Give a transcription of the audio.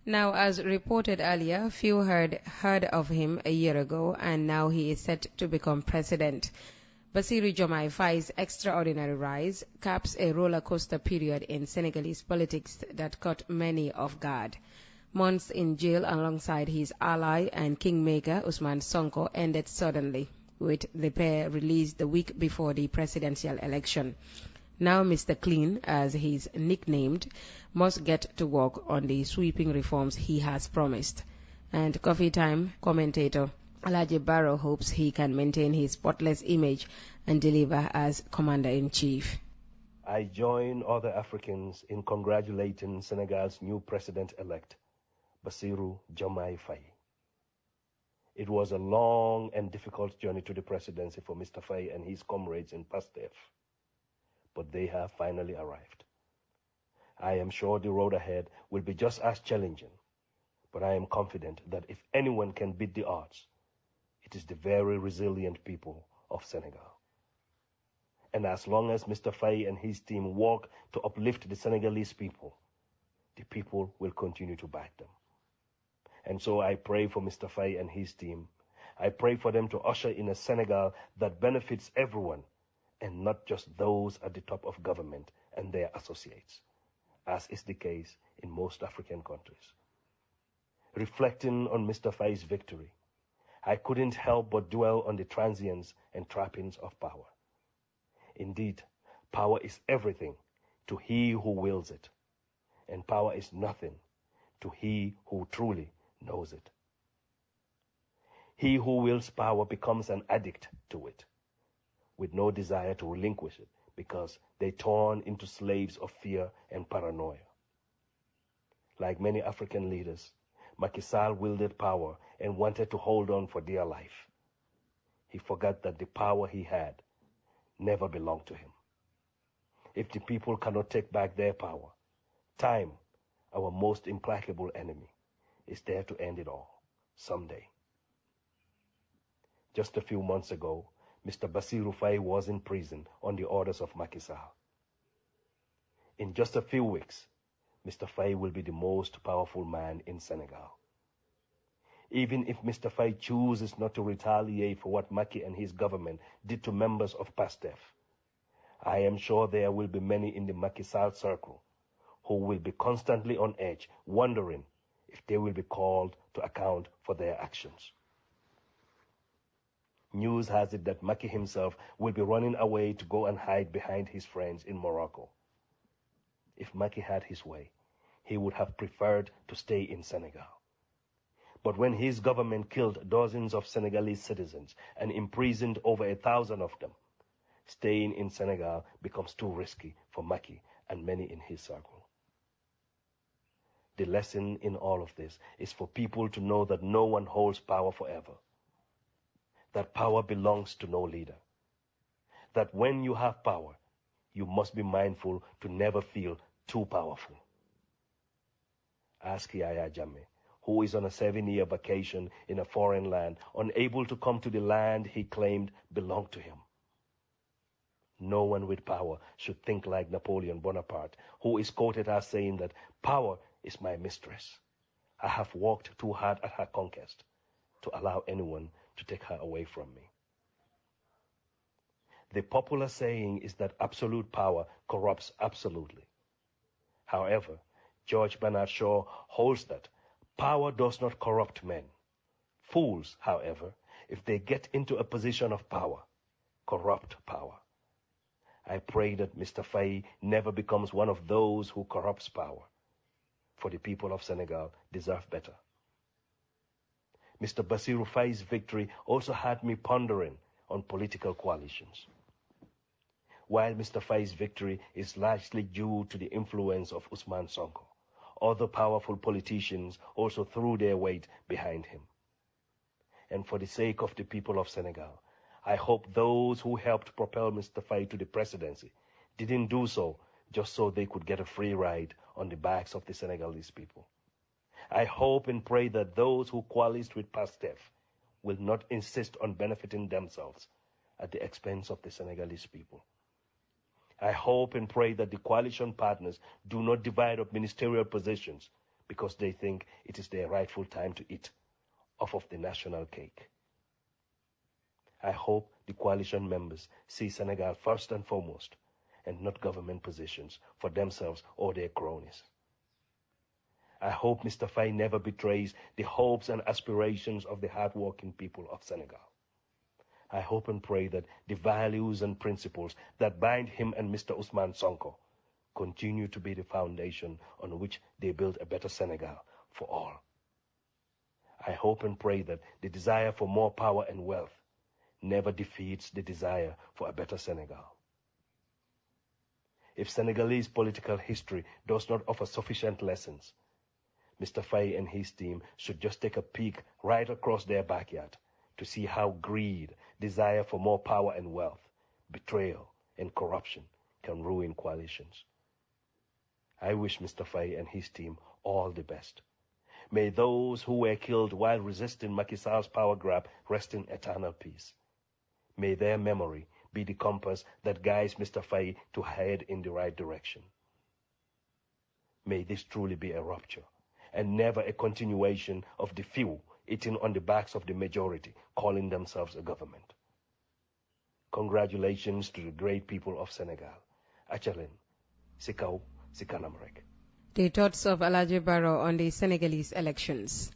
Now, as reported earlier, few heard of him a year ago, and now he is set to become president. Bassirou Diomaye Faye's extraordinary rise caps a roller coaster period in Senegalese politics that caught many off guard. Months in jail alongside his ally and kingmaker Ousmane Sonko ended suddenly, with the pair released the week before the presidential election. Now Mr. Clean, as he's nicknamed, must get to work on the sweeping reforms he has promised. And Coffee Time commentator Alhaji Barrow hopes he can maintain his spotless image and deliver as Commander-in-Chief. I join other Africans in congratulating Senegal's new president-elect, Bassirou Diomaye Faye. It was a long and difficult journey to the presidency for Mr. Faye and his comrades in PASTEF, but they have finally arrived. I am sure the road ahead will be just as challenging, but I am confident that if anyone can beat the odds, it is the very resilient people of Senegal. And as long as Mr. Faye and his team work to uplift the Senegalese people, the people will continue to back them. And so I pray for Mr. Faye and his team. I pray for them to usher in a Senegal that benefits everyone, and not just those at the top of government and their associates, as is the case in most African countries. Reflecting on Mr. Faye's victory, I couldn't help but dwell on the transience and trappings of power. Indeed, power is everything to he who wills it, and power is nothing to he who truly knows it. He who wills power becomes an addict to it, with no desire to relinquish it, because they turn into slaves of fear and paranoia. Like many African leaders, Macky Sall wielded power and wanted to hold on for dear life. He forgot that the power he had never belonged to him. If the people cannot take back their power, time, our most implacable enemy, is there to end it all someday. Just a few months ago, Mr. Bassirou Faye was in prison on the orders of Macky Sall. In just a few weeks, Mr. Faye will be the most powerful man in Senegal. Even if Mr. Faye chooses not to retaliate for what Macky and his government did to members of PASTEF, I am sure there will be many in the Macky Sall circle who will be constantly on edge, wondering if they will be called to account for their actions. News has it that Macky himself will be running away to go and hide behind his friends in Morocco. If Macky had his way, he would have preferred to stay in Senegal. But when his government killed dozens of Senegalese citizens and imprisoned over 1,000 of them, staying in Senegal becomes too risky for Macky and many in his circle. The lesson in all of this is for people to know that no one holds power forever, that power belongs to no leader, that when you have power, you must be mindful to never feel too powerful. Ask Yaya Jammeh, who is on a 7-year vacation in a foreign land, unable to come to the land he claimed belonged to him. No one with power should think like Napoleon Bonaparte, who is quoted as saying that power is my mistress. I have worked too hard at her conquest to allow anyone to take her away from me. The popular saying is that absolute power corrupts absolutely. However, George Bernard Shaw holds that power does not corrupt men. Fools, however, if they get into a position of power, corrupt power. I pray that Mr. Faye never becomes one of those who corrupts power, for the people of Senegal deserve better. Mr. Bassirou Faye's victory also had me pondering on political coalitions. While Mr. Faye's victory is largely due to the influence of Ousmane Sonko, other powerful politicians also threw their weight behind him. And for the sake of the people of Senegal, I hope those who helped propel Mr. Faye to the presidency didn't do so just so they could get a free ride on the backs of the Senegalese people. I hope and pray that those who coalesced with PASTEF will not insist on benefiting themselves at the expense of the Senegalese people. I hope and pray that the coalition partners do not divide up ministerial positions because they think it is their rightful time to eat off of the national cake. I hope the coalition members see Senegal first and foremost, and not government positions for themselves or their cronies. I hope Mr. Faye never betrays the hopes and aspirations of the hard-working people of Senegal. I hope and pray that the values and principles that bind him and Mr. Ousmane Sonko continue to be the foundation on which they build a better Senegal for all. I hope and pray that the desire for more power and wealth never defeats the desire for a better Senegal. If Senegalese political history does not offer sufficient lessons, Mr. Faye and his team should just take a peek right across their backyard to see how greed, desire for more power and wealth, betrayal, and corruption can ruin coalitions. I wish Mr. Faye and his team all the best. May those who were killed while resisting Macky Sall's power grab rest in eternal peace. May their memory be the compass that guides Mr. Faye to head in the right direction. May this truly be a rupture, and never a continuation of the few eating on the backs of the majority, calling themselves a government. Congratulations to the great people of Senegal. Achalen, Sikaw, Sikanam rek. The thoughts of Alhaji Barrow on the Senegalese elections.